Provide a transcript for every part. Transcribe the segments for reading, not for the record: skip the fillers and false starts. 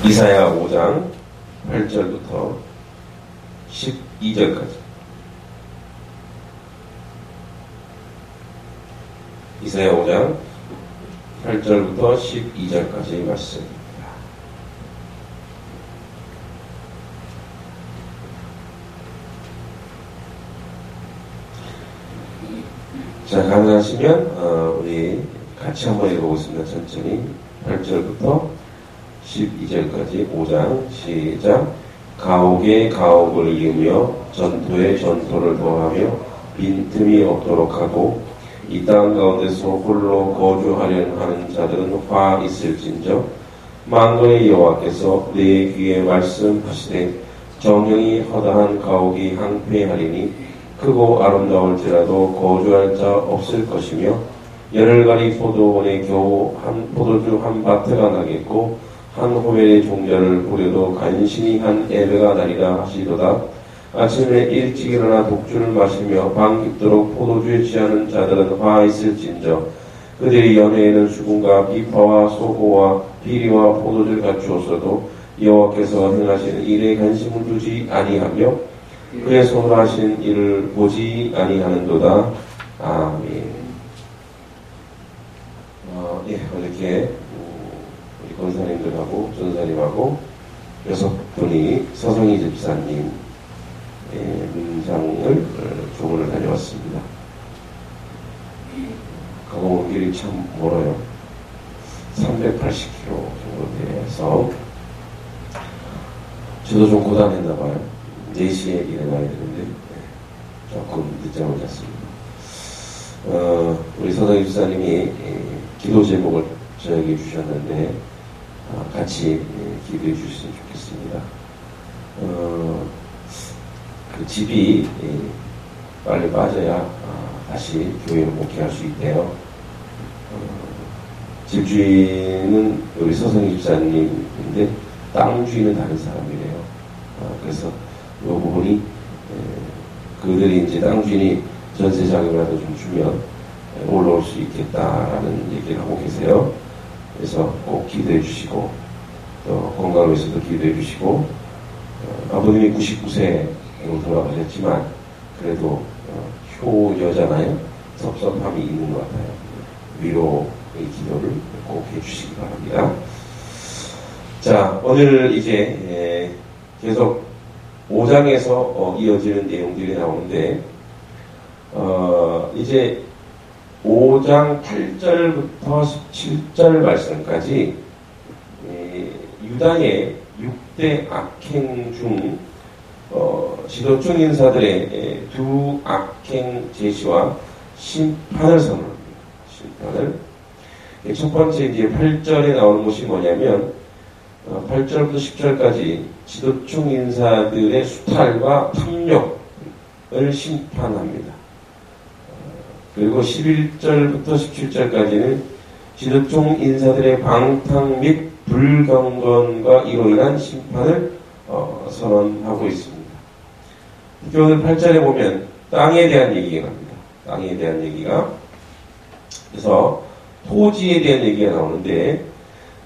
이사야 5장 8절부터 12절까지. 이사야 5장 8절부터 12절까지 말씀입니다. 자, 가능하시면 우리 같이 한번 읽어보겠습니다. 천천히 8절부터 12절까지 5장 시작. 가옥에 가옥을 이으며 전토에 전토를 더하며 빈틈이 없도록 하고 이 땅 가운데서 홀로 거주하려는 하는 자들은 화 있을진저 만군의 여호와께서 내 귀에 말씀하시되 정령이 허다한 가옥이 항폐하리니 크고 아름다울지라도 거주할 자 없을 것이며 열흘가리 포도원에 겨우 한 포도주 한 바트가 나겠고 한 호멜의 종자를 부려도 간신히 한 에베가 나리라 하시도다. 아침에 일찍 일어나 독주를 마시며 밤 깊도록 포도주에 취하는 자들은 화 있을진저 그들이 연회에는 수군과 비파와 소고와 비리와 포도주를 갖추었어도 여호와께서 행하시는 일에 관심을 두지 아니하며 그의 손으로 하신 일을 보지 아니하는도다. 아멘. 이렇게 우리 권사님들하고 전사님하고 6분이 서성희 집사님 문장을 조문을 다녀왔습니다. 가고 온 길이 참 멀어요. 380km 정도 돼서 저도 좀 고단했나봐요. 4시에 일어나야 되는데 조금 늦잠을 잤습니다. 우리 서성희 집사님이 기도 제목을 저에게 주셨는데 같이 기도해 주셨으면 좋겠습니다. 그 집이 빨리 빠져야 다시 교회를 목회할 수 있대요. 집주인은 우리 서성희 집사님인데 땅 주인은 다른 사람이래요. 그래서 이 부분이 그들이 이제 땅 주인이 전세 자금이라도 좀 주면 올라올 수 있겠다라는 얘기를 하고 계세요. 그래서 꼭 기도해 주시고 또 건강을 위해서도 기도해 주시고 아버님이 99세로 돌아가셨지만 그래도 효여잖아요. 섭섭함이 있는 것 같아요. 위로의 기도를 꼭 해주시기 바랍니다. 자, 오늘 이제 계속 5장에서 이어지는 내용들이 나오는데 이제 5장 8절부터 17절 말씀까지 유다의 6대 악행 중 지도층 인사들의 두 악행 제시와 심판을 선언합니다. 심판을. 첫 번째 이제 8절에 나오는 것이 뭐냐면 8절부터 10절까지 지도층 인사들의 수탈과 탐욕을 심판합니다. 그리고 11절부터 17절까지는 지도층 인사들의 방탕 및 불경건과 이로 인한 심판을 선언하고 있습니다. 특히 오늘 8절에 보면 땅에 대한 얘기가 납니다. 땅에 대한 얘기가. 그래서 토지에 대한 얘기가 나오는데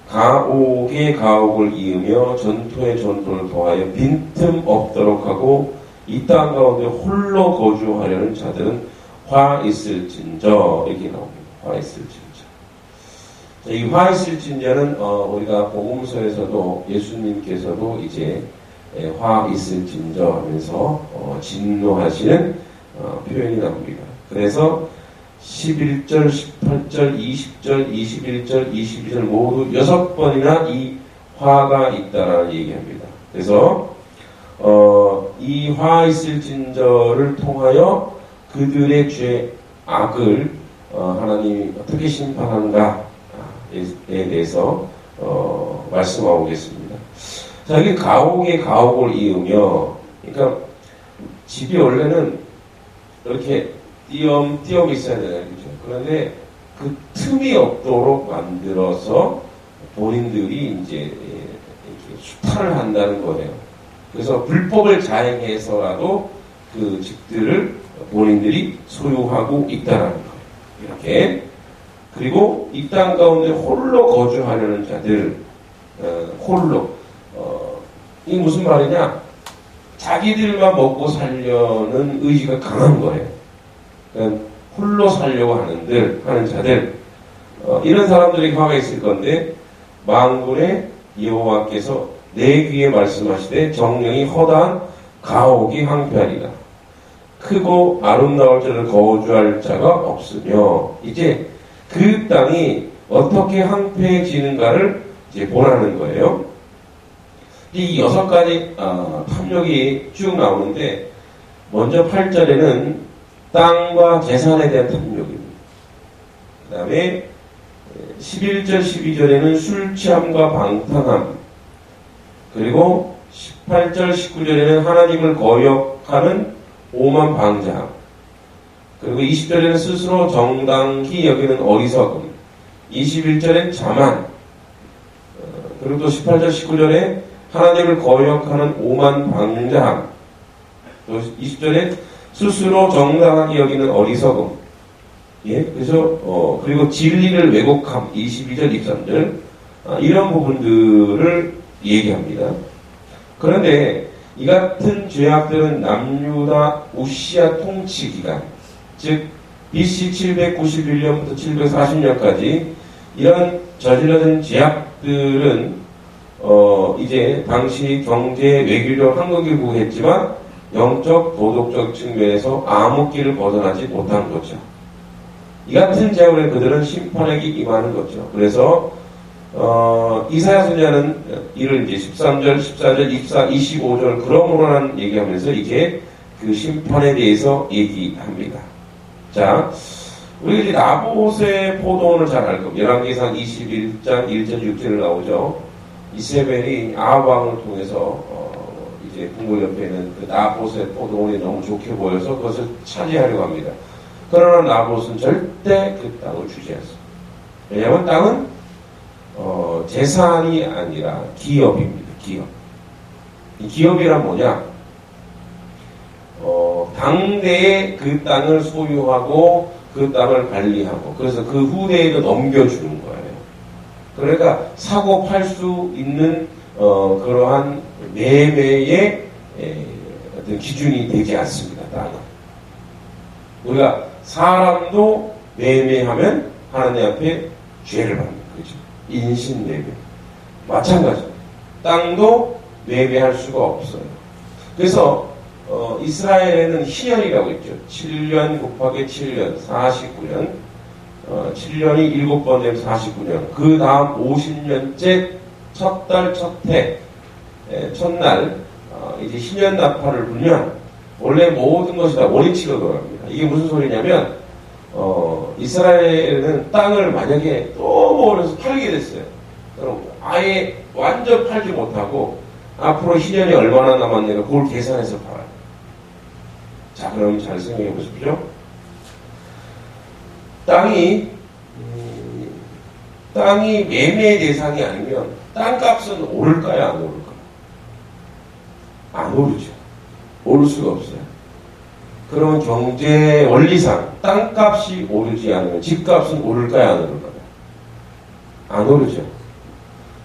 가옥에 가옥을 이으며 전토에 전토를 더하여 빈틈 없도록 하고 이 땅 가운데 홀로 거주하려는 자들은 화 있을진저 이렇게 나옵니다. 화 있을진저. 이 화 있을진저는 우리가 복음서에서도 예수님께서도 이제 화 있을진저 하면서 진노하시는 표현이 나옵니다. 그래서 11절, 18절, 20절, 21절, 22절 모두 6번이나 이 화가 있다라는 얘기합니다. 그래서 이 화 있을진저를 통하여 그들의 죄, 악을 하나님이 어떻게 심판하는가에 대해서 말씀하고 계십니다. 자, 여기 가옥에 가옥을 이으며, 그러니까 집이 원래는 이렇게 띄엄띄엄 있어야 되잖아요. 그죠? 그런데 그 틈이 없도록 만들어서 본인들이 이제 이렇게 수탈을 한다는 거예요. 그래서 불법을 자행해서라도 그 집들을 본인들이 소유하고 있다는 거예요. 이렇게. 그리고 이 땅 가운데 홀로 거주하려는 자들, 홀로. 이 무슨 말이냐? 자기들만 먹고 살려는 의지가 강한 거예요. 그러니까 홀로 살려고 하는 자들, 이런 사람들이 화가 있을 건데, 만군의 여호와께서 내 귀에 말씀하시되 정령이 허다한 가옥이 황폐하리라. 크고 아름다울 자를 거주할 자가 없으며, 이제 그 땅이 어떻게 황폐해지는가를 이제 보라는 거예요. 이 6가지 탐욕이 쭉 나오는데, 먼저 8절에는 땅과 재산에 대한 탐욕입니다. 그 다음에 11절, 12절에는 술 취함과 방탕함, 그리고 18절, 19절에는 하나님을 거역하는 오만 방자함, 그리고 20절에는 스스로 정당히 여기는 어리석음, 21절엔 자만, 그리고 또 18절, 19절에 하나님을 거역하는 오만 방자함, 또 20절에 스스로 정당하게 여기는 어리석음, 예, 그래서 그리고 진리를 왜곡함, 22절, 23절, 이런 부분들을 얘기합니다. 그런데 이 같은 죄악들은 남유다 우시아 통치 기간, 즉 BC 791년부터 740년까지 이런 저질러진 죄악들은 이제 당시 경제 외교적 한국일국 했지만 영적 도덕적 측면에서 아무 길을 벗어나지 못한 거죠. 이 같은 제약으로 그들은 심판에게 임하는 거죠. 그래서 이사야 선지자는 이를 이제 13절, 14절, 24, 25절 그러므로라는 얘기하면서 이게 그 심판에 대해서 얘기합니다. 자, 우리 이제 나봇의 포도원을 잘 알 겁니다. 열왕기상 21장 1절 6절을 나오죠. 이세벨이 아합 왕을 통해서 이제 궁궐 옆에 있는 그 나봇의 포도원이 너무 좋게 보여서 그것을 차지하려고 합니다. 그러나 나봇은 절대 그 땅을 주지 않습니다. 왜냐하면 땅은 재산이 아니라 기업입니다. 기업. 이 기업이란 뭐냐? 당대에 그 땅을 소유하고 그 땅을 관리하고 그래서 그 후대에도 넘겨주는 거예요. 그러니까 사고 팔 수 있는 그러한 매매의 어떤 기준이 되지 않습니다. 땅은. 우리가 사람도 매매하면 하나님 앞에 죄를 받습니다. 그렇죠? 인신매매. 마찬가지입니다. 땅도 매매할 수가 없어요. 그래서 이스라엘에는 희년이라고 있죠. 7년 곱하기 7년, 49년. 7년이 7번 되면 49년. 그 다음 50년째 첫 달, 첫 해, 첫날, 이제 희년 나팔을 불면 원래 모든 것이 다 원위치로 돌아갑니다. 이게 무슨 소리냐면, 이스라엘은 땅을 만약에 너무 어려서 팔게 됐어요. 그럼 아예 완전 팔지 못하고 앞으로 희년이 얼마나 남았는가 그걸 계산해서 팔아요. 자, 그럼 잘 생각해 보십시오. 땅이 매매 대상이 아니면 땅값은 오를까요, 안 오를까요? 안 오르죠. 오를 수가 없어요. 그러면 경제 원리상 땅값이 오르지 않으면 집값은 오를까요, 안 오를까요? 안 오르죠.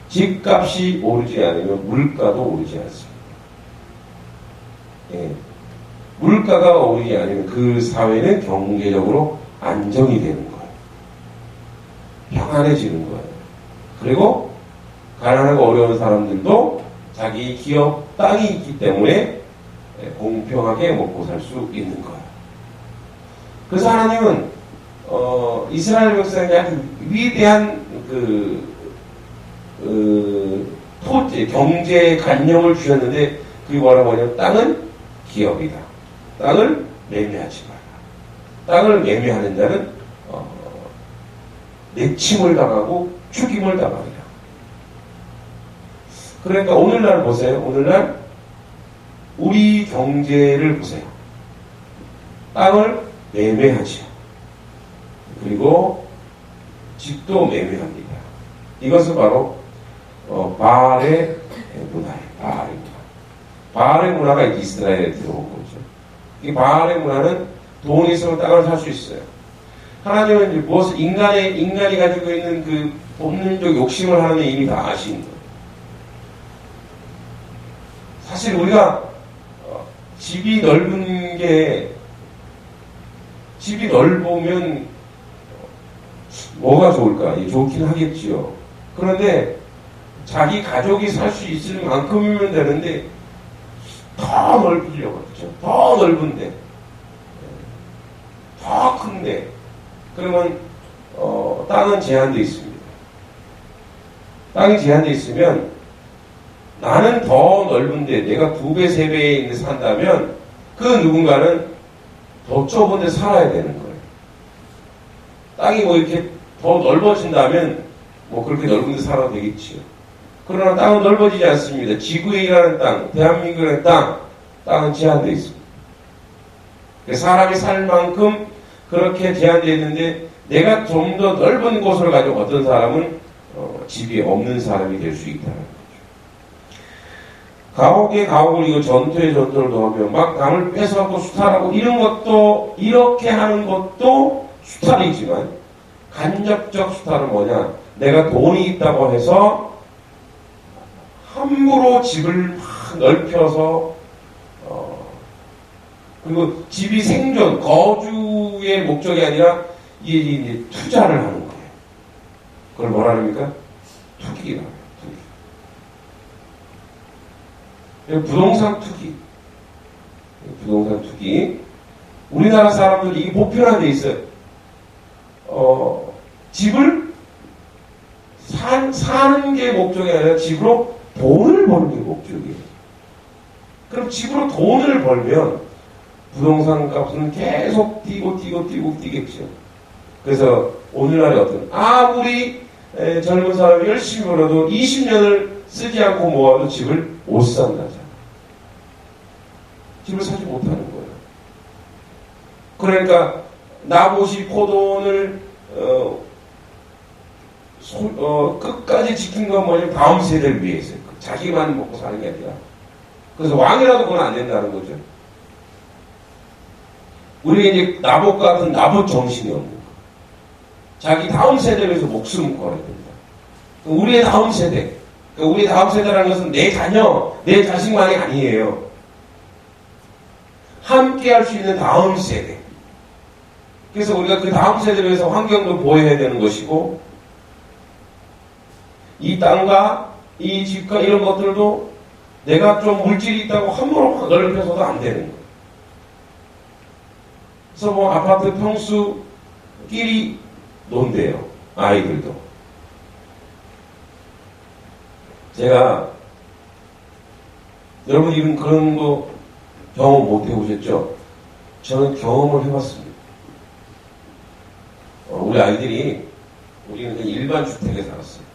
집값이 오르지 않으면 물가도 오르지 않습니다. 예. 물가가 오르지 않으면 그 사회는 경제적으로 안정이 되는 거예요. 평안해지는 거예요. 그리고 가난하고 어려운 사람들도 자기 기업 땅이 있기 때문에 공평하게 먹고 살 수 있는 거예요. 그래서 하나님은 이스라엘 백성에게 아주 위대한 토지, 경제 관념을 주셨는데 그게 뭐라고 하냐면 땅은 기업이다. 땅을 매매하지 마라. 땅을 매매하는 자는 내침을 당하고 죽임을 당하리라. 그러니까 오늘날 보세요. 오늘날 우리 경제를 보세요. 땅을 매매하죠. 그리고 집도 매매합니다. 이것은 바로 바알의 문화예요. 바알의 문화. 바알의 문화가 이스라엘에 들어온 거죠. 이 바알의 문화는 돈이 있으면 땅을 살 수 있어요. 하나님은 이제 무엇을 인간이 가지고 있는 그 본능적 욕심을 하나님이 이미 다 아신 거예요. 사실 우리가 집이 넓으면 뭐가 좋을까? 좋긴 하겠지요. 그런데 자기 가족이 살 수 있을 만큼이면 되는데 더 넓으려고 그러죠. 더 넓은데, 더 큰데. 그러면 땅은 제한되어 있습니다. 땅이 제한되어 있으면 나는 더 넓은데 내가 2배, 3배에 산다면 그 누군가는 더 좁은 데 살아야 되는 거예요. 땅이 뭐 이렇게 더 넓어진다면 뭐 그렇게 넓은 데 살아도 되겠지요. 그러나 땅은 넓어지지 않습니다. 지구에 일하는 땅, 대한민국의 땅은 제한되어 있습니다. 사람이 살 만큼 그렇게 제한되어 있는데 내가 좀 더 넓은 곳을 가지고 어떤 사람은 집이 없는 사람이 될 수 있다는 거죠. 가옥의 가옥을 이거 전투의 전투를 더하며 막 남을 뺏어갖고 수탈하고 이런 것도 이렇게 하는 것도 수탈이지만 간접적 수탈은 뭐냐? 내가 돈이 있다고 해서 함부로 집을 막 넓혀서 그리고 집이 생존, 거주의 목적이 아니라 이제 투자를 하는 거예요. 그걸 뭐라 합니까? 투기라고 해요. 투기. 부동산 투기. 부동산 투기. 우리나라 사람들이 이게 보편화되어 있어요. 집을 사는 게 목적이 아니라 집으로 돈을 버는 게 목적이에요. 그럼 집으로 돈을 벌면 부동산 값은 계속 뛰겠죠. 그래서 오늘날에 아무리 젊은 사람이 열심히 벌어도 20년을 쓰지 않고 모아도 집을 못 산다잖아. 집을 사지 못하는 거예요. 그러니까 나봇이 포도원을 끝까지 지킨 건 뭐냐면 다음 세대를 위해서요. 자기만 먹고 사는 게 아니라. 그래서 왕이라도 그건 안 된다는 거죠. 우리가 이제 나봇 같은 나봇 정신이 없는 거예요. 자기 다음 세대를 위해서 목숨을 걸어야 된다. 우리의 다음 세대. 우리의 다음 세대라는 것은 내 자녀, 내 자식만이 아니에요. 함께 할 수 있는 다음 세대. 그래서 우리가 그 다음 세대를 위해서 환경도 보호해야 되는 것이고, 이 땅과 이 집과 이런 것들도 내가 좀 물질이 있다고 함부로 넓혀서도 안 되는 거예요. 그래서 뭐 아파트 평수끼리 논대요. 아이들도. 제가 여러분 이런 그런 거 경험 못 해보셨죠? 저는 경험을 해봤습니다. 우리 아이들이 우리는 그냥 일반 주택에 살았어요.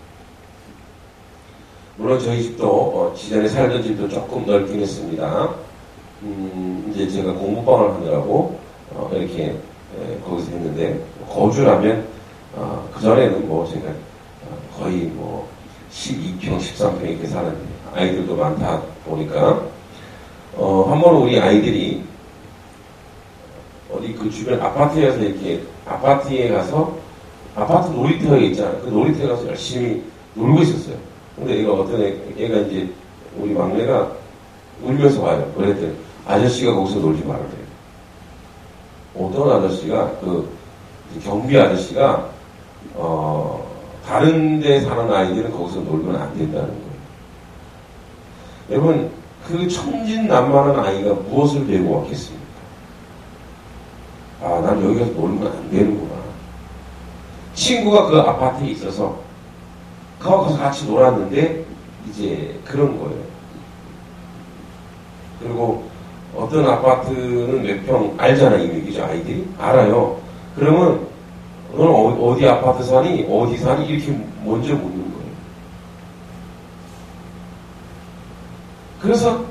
물론 저희 집도 지전에 살던 집도 조금 넓긴 했습니다. 이제 제가 공부방을 하느라고 이렇게 거기서 했는데 거주라면 그전에는 뭐 제가 거의 뭐 12평, 13평 이렇게 살았는데 아이들도 많다 보니까 한 번은 우리 아이들이 어디 그 주변 아파트에서 이렇게 아파트에 가서 아파트 놀이터에 있잖아요. 그 놀이터에 가서 열심히 놀고 있었어요. 근데 어떤 애가 이제 우리 막내가 울면서 와요. 그랬더니 아저씨가 거기서 놀지 말아래요. 어떤 아저씨가 그 경비 아저씨가 다른 데 사는 아이들은 거기서 놀면 안 된다는 거예요. 여러분 그 천진난만한 아이가 무엇을 배우고 왔겠습니까? 아, 난 여기 가서 놀면 안 되는구나. 친구가 그 아파트에 있어서 거기서 같이 놀았는데 이제 그런 거예요. 그리고 어떤 아파트는 몇 평 알잖아, 이미. 그죠? 아이들이 알아요. 그러면 너는 어디 아파트 사니? 어디 사니? 이렇게 먼저 묻는 거예요. 그래서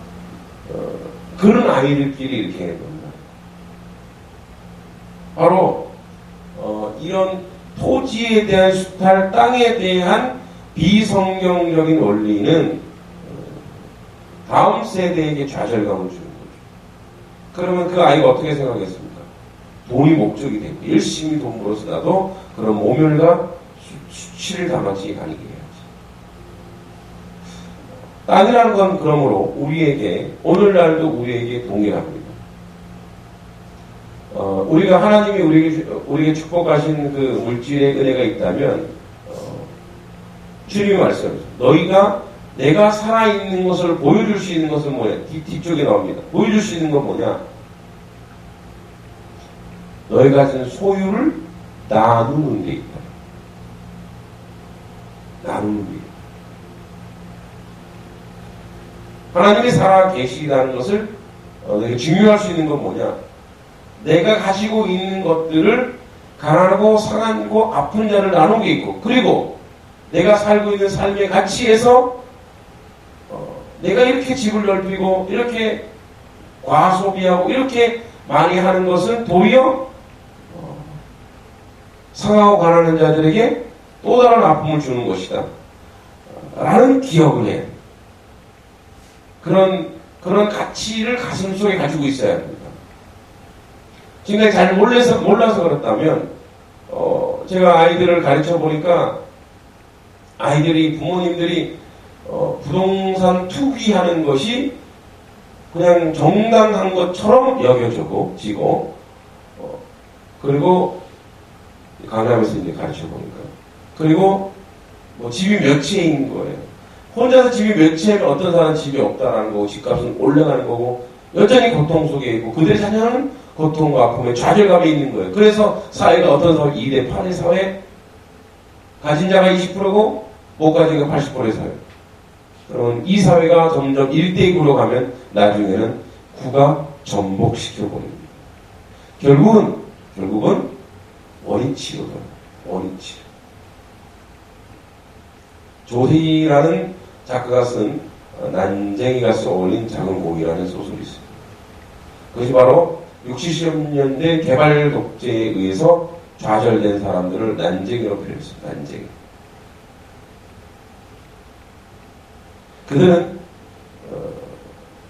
그런 아이들끼리 이렇게 해야 됩니다. 바로 이런 토지에 대한 수탈, 땅에 대한 비성경적인 원리는 다음 세대에게 좌절감을 주는 거죠. 그러면 그 아이가 어떻게 생각했습니까? 돈이 목적이 되고 열심히 돈 벌어서 나도 그런 모멸과 수치를 담았지 아니게 해야지. 땅이라는 건 그러므로 우리에게, 오늘날도 우리에게 동일합니다. 우리가 하나님이 우리에게 축복하신 그 물질의 은혜가 있다면, 주님이 말씀하셨죠. 너희가 내가 살아있는 것을 보여줄 수 있는 것은 뭐냐? 뒤쪽에 나옵니다. 보여줄 수 있는 건 뭐냐? 너희가 가진 소유를 나누는 게 있다. 나누는 게 있다. 하나님이 살아 계시다는 것을 내가 증명할 수 있는 건 뭐냐? 내가 가지고 있는 것들을 가난하고 상하고 아픈 자를 나누는 게 있고, 그리고 내가 살고 있는 삶의 가치에서 내가 이렇게 집을 넓히고 이렇게 과소비하고 이렇게 많이 하는 것은 도리어 상하고 가난한 자들에게 또 다른 아픔을 주는 것이다 라는 기억을 해요. 그런 가치를 가슴속에 가지고 있어야 합니다. 지금까지 잘 몰라서 그렇다면 제가 아이들을 가르쳐 보니까 부모님들이 부동산 투기하는 것이 그냥 정당한 것처럼 여겨지고 그리고 강남에서 이제 가르쳐 보니까, 그리고 뭐 집이 몇 채인 거예요. 혼자서 집이 몇 채면 어떤 사람은 집이 없다라는 거고, 집값은 올라가는 거고, 여전히 고통 속에 있고, 그들의 자녀는 고통과 아픔에 좌절감이 있는 거예요. 그래서 사회가 어떤 사회, 2대 8의 사회, 가진 자가 20%고 못 가진 가 80%의 사회. 그러면 이 사회가 점점 1대 2로 가면 나중에는 구가 전복시켜 버립니다. 결국은 원인 치료다. 원인 치료. 조세희라는 작가가 쓴 난쟁이가 써올린 작은 고기라는 소설이 있습니다. 그것이 바로 60, 70년대 개발 독재에 의해서 좌절된 사람들을 난쟁이로 표현했습니다. 난쟁이. 그들은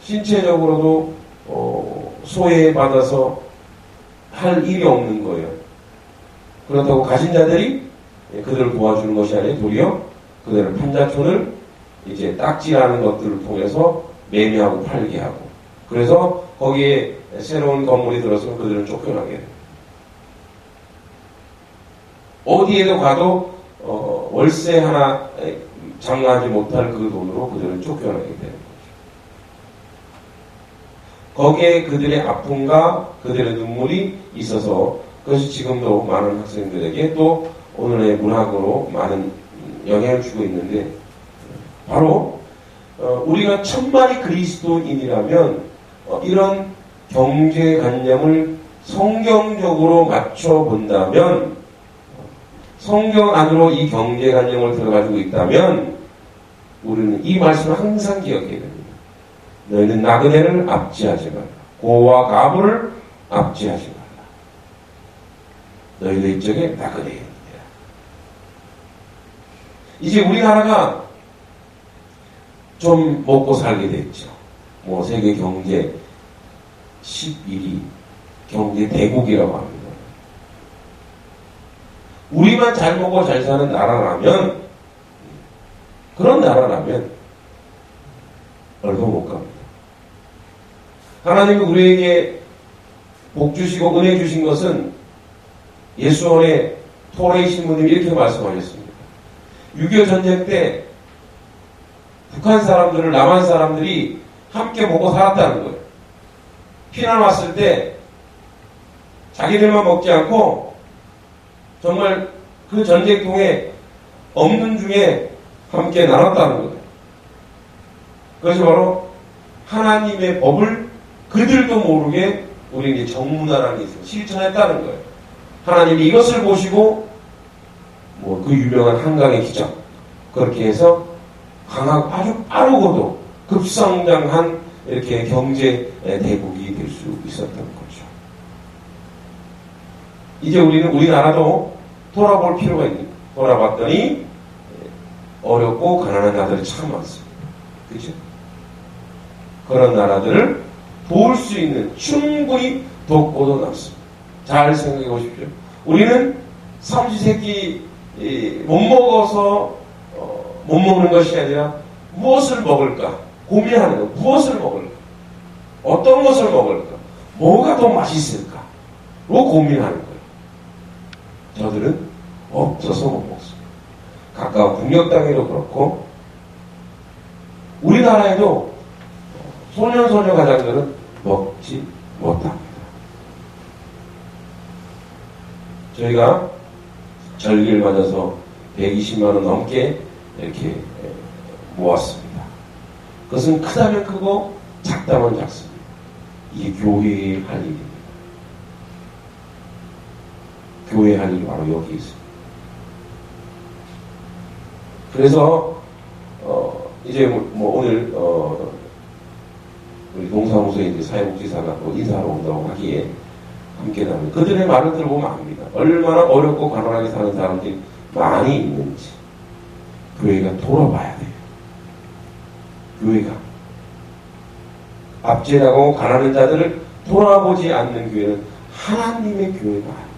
신체적으로도 소외받아서 할 일이 없는 거예요. 그렇다고 가진 자들이 그들을 도와주는 것이 아니라 도리어 그들의 판자촌을 이제 딱지라는 것들을 통해서 매매하고 팔게 하고, 그래서 거기에 새로운 건물이 들어서면 그들은 쫓겨나게 돼요. 어디에도 가도 월세 하나 장사하지 못할 그 돈으로 그들은 쫓겨나게 되는 거죠. 거기에 그들의 아픔과 그들의 눈물이 있어서, 그것이 지금도 많은 학생들에게 또 오늘의 문학으로 많은 영향을 주고 있는데, 바로 우리가 천만이 그리스도인이라면 이런 경제관념을 성경적으로 맞춰본다면, 성경 안으로 이 경제관념을 들어가지고 있다면 우리는 이 말씀을 항상 기억해야 됩니다. 너희는 나그네를 압지하지 말라. 고와 가부를 압지하지 말라. 너희도 이쪽에 나그네입니다. 이제 우리나라가 좀 먹고 살게 됐죠. 뭐 세계 경제 11위 경제 대국이라고 합니다. 우리만 잘 먹고 잘 사는 나라라면, 그런 나라라면 얼마 못 갑니다. 하나님이 우리에게 복 주시고 은혜 주신 것은 예수원의 토레이 신부님이 이렇게 말씀하셨습니다. 6.25 전쟁 때 북한 사람들을 남한 사람들이 함께 먹고 살았다는 거예요. 피난 왔을 때 자기들만 먹지 않고 정말 그 전쟁통에 없는 중에 함께 나눴다는 거예요. 그것이 바로 하나님의 법을 그들도 모르게 우리에게 정문화라는 게 있어요. 실천했다는 거예요. 하나님이 이것을 보시고 뭐 그 유명한 한강의 기적, 그렇게 해서 강하고 아주 빠르고도 급성장한 이렇게 경제 대국이 될 수 있었던 거죠. 이제 우리나라도 돌아볼 필요가 있는, 돌아봤더니 어렵고 가난한 나라들이 참 많습니다. 그렇죠? 그런 나라들을 도울 수 있는, 충분히 돕고도 남습니다. 잘 생각해 보십시오. 우리는 삼시세끼 못 먹어서 못 먹는 것이 아니라 무엇을 먹을까 고민하는 거예요. 무엇을 먹을까? 어떤 것을 먹을까? 뭐가 더 맛있을까? 로 고민하는 거예요. 저들은 없어서 못 먹습니다. 가까운 북녘 땅에도 그렇고 우리나라에도 소년소녀 가장들은 먹지 못합니다. 저희가 절기를 맞아서 120만 원 넘게 이렇게 모았습니다. 그것은 크다면 크고 작다면 작습니다. 이게 교회의 할 일입니다. 교회의 할 일이 바로 여기 있습니다. 그래서 이제 뭐 오늘 우리 동사무소에 이제 사회복지사가 뭐 인사하러 온다고 하기에 함께 나누는 그들의 말을 들어보면 압니다. 얼마나 어렵고 가난하게 사는 사람들이 많이 있는지 교회가 돌아봐야 돼요. 교회가 압제하고 가난한 자들을 돌아보지 않는 교회는 하나님의 교회가 아니에요.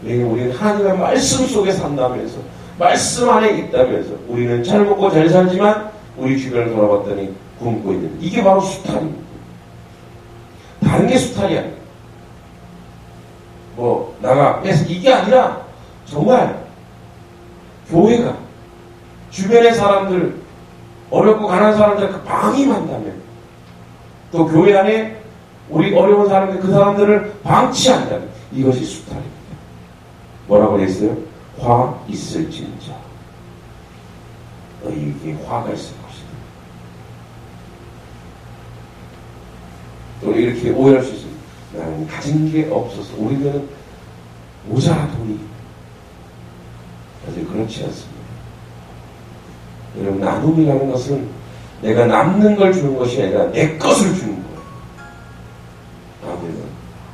왜냐하면 우리는 하나님의 말씀 속에 산다면서 말씀 안에 있다면서 우리는 잘 먹고 잘 살지만 우리 주변을 돌아봤더니 굶고 있는 이게 바로 수탈입니다. 다른 게 수탈이 아니에요. 뭐 나가 해서 이게 아니라 정말 교회가 주변의 사람들 어렵고 가난한 사람들 방임한다면 또 교회 안에 우리 어려운 사람들 그 사람들을 방치한다면 이것이 수탈입니다. 뭐라고 했어요? 화 있을진저 너희에게 화가 있을 것이다. 또 이렇게 오해할 수 있습니다. 나는 가진 게 없어서 우리는 모자라 돈이 사실 그렇지 않습니다. 여러분 나눔이라는 것은 내가 남는 걸 주는 것이 아니라 내 것을 주는 거예요. 아멘.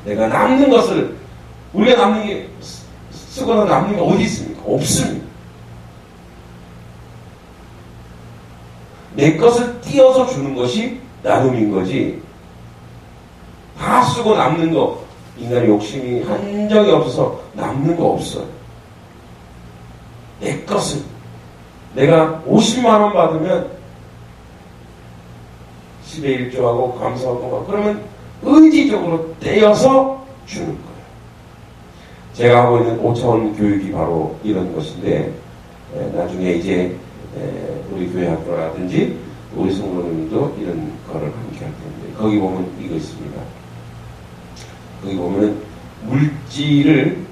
내가 남는 것을 우리가 남는 게 쓰거나 남는 게 어디 있습니까? 없습니다. 내 것을 띄어서 주는 것이 나눔인 거지 다 쓰고 남는 거 인간의 욕심이 한정이 없어서 남는 거 없어요. 내 것을 내가 50만 원 받으면 10의 1조하고 감사하고 그러면 의지적으로 떼어서 주는 거예요. 제가 하고 있는 5차원 교육이 바로 이런 것인데 나중에 이제 우리 교회 학교라든지 우리 성도님도 이런 거를 함께 할 텐데 거기 보면 이거 있습니다. 거기 보면은 물질을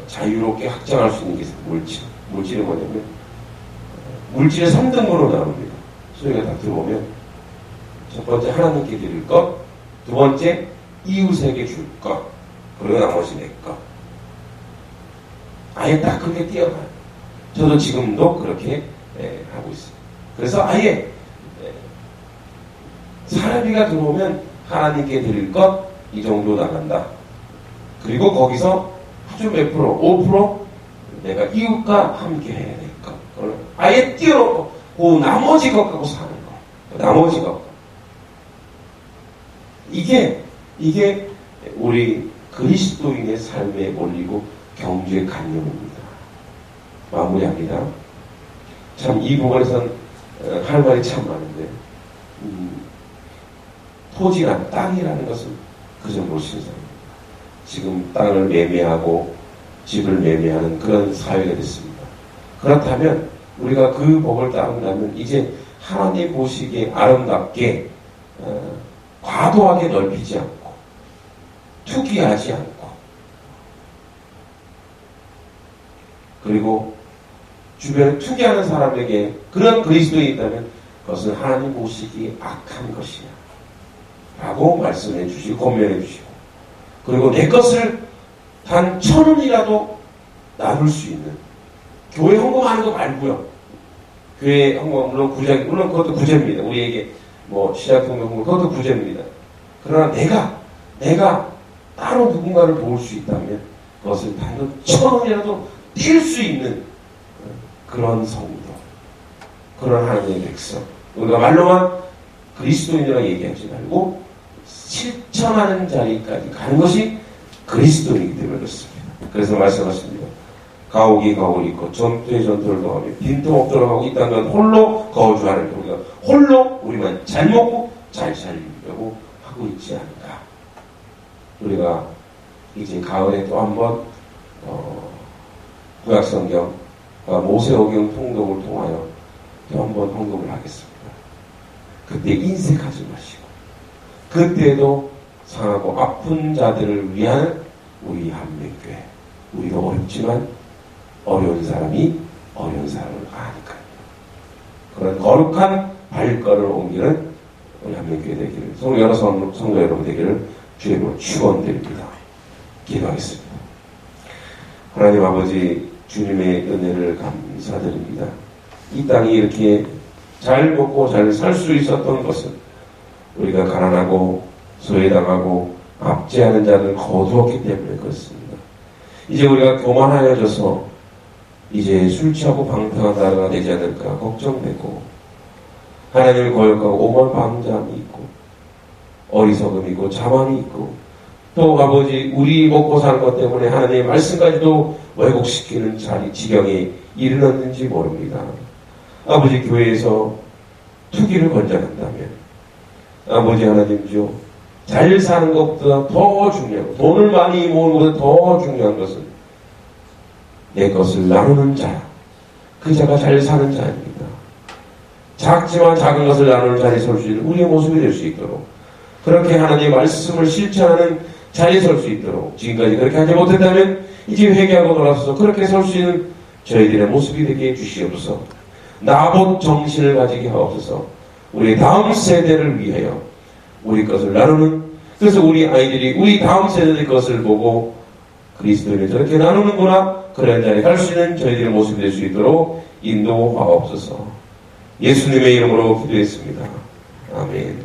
자유롭게 확장할 수 있는 게 있어요. 물질은 뭐냐면 물질의 3등분으로 나눕니다. 소리가 다 들어보면 첫 번째 하나님께 드릴 것, 두 번째 이웃에게 줄 것, 그리고 나머지 내 것. 아예 딱 그렇게 띄어가요. 저도 지금도 그렇게 하고 있어요. 그래서 아예 사례비가 들어오면 하나님께 드릴 것 이 정도 나간다. 그리고 거기서 아주 몇 프로, 5% 내가 이웃과 함께 해야 될 것. 그걸 아예 띄워놓고 그 나머지 것 갖고 사는 거. 나머지 것. 이게 우리 그리스도인의 삶에 올리고 경주의 관념입니다. 마무리합니다. 참 이 부분에선 할 말이 참 많은데 토지나 땅이라는 것은 그 정도로 신성합니다. 지금 땅을 매매하고 집을 매매하는 그런 사회가 됐습니다. 그렇다면 우리가 그 법을 따른다면 이제 하나님 보시기에 아름답게 과도하게 넓히지 않고 투기하지 않고 그리고 주변에 투기하는 사람에게 그런 그리스도인이 있다면 그것은 하나님 보시기에 악한 것이야 라고 말씀해 주시고 권면해 주시고 그리고 내 것을 단 1,000원이라도 나눌 수 있는 교회 헌금하는 거 말고요. 교회 헌금 물론 그것도 구제입니다. 우리에게 뭐 시작통금 그것도 구제입니다. 그러나 내가 따로 누군가를 도울 수 있다면 그것을 단 1,000원이라도 뛸 수 있는 그런 성도, 그런 하나님의 백성. 우리가 말로만 그리스도인이라고 얘기하지 말고 실천하는 자리까지 가는 것이 그리스도인이기 때문에 그렇습니다. 그래서 말씀하십니다. 가옥이 가옥을 잇고 전투에 전투를 더하며 빈통없도록 하고 이 땅은 홀로 거주하는 우리가 홀로 우리만 잘 먹고 잘 살려고 하고 있지 않은가. 우리가 이제 가을에 또 한번 구약성경 모세오경 통독을 통하여 또 한번 헌금을 하겠습니다. 그때 인색하지 마시고 그때도 상하고 아픈 자들을 위한 우리 한민교회, 우리도 어렵지만 어려운 사람이 어려운 사람을 아니까요. 그런 거룩한 발걸음을 옮기는 우리 한민교회 되기를, 여러 성도 여러분 되기를 주님으로 축원드립니다. 기도하겠습니다. 하나님 아버지, 주님의 은혜를 감사드립니다. 이 땅이 이렇게 잘 먹고 잘 살 수 있었던 것은 우리가 가난하고 소외당하고 압제하는 자를 거두었기 때문에 그렇습니다. 이제 우리가 교만하여져서 이제 술 취하고 방탕한 나라가 되지 않을까 걱정되고, 하나님을 거역하고 오만방자함이 있고 어리석음이 있고 자만이 있고, 또 아버지 우리 먹고 사는 것 때문에 하나님의 말씀까지도 왜곡시키는 지경에 이르렀는지 모릅니다. 아버지, 교회에서 투기를 권장한다면 아버지 하나님이죠, 잘 사는 것보다 더 중요하고 돈을 많이 모으는 것보다 더 중요한 것은 내 것을 나누는 자, 그 자가 잘 사는 자입니다. 작지만 작은 것을 나누는 자리에 설 수 있는 우리의 모습이 될 수 있도록, 그렇게 하나님의 말씀을 실천하는 자리에 설 수 있도록, 지금까지 그렇게 하지 못했다면 이제 회개하고 돌아서서 그렇게 설 수 있는 저희들의 모습이 되게 해주시옵소서. 나봇 정신을 가지게 하옵소서. 우리 다음 세대를 위하여 우리 것을 나누는, 그래서 우리 아이들이 우리 다음 세대의 것을 보고 그리스도인을 저렇게 나누는구나, 그런 자리에 갈 수 있는 저희들의 모습이 될 수 있도록 인도하옵소서. 예수님의 이름으로 기도했습니다. 아멘.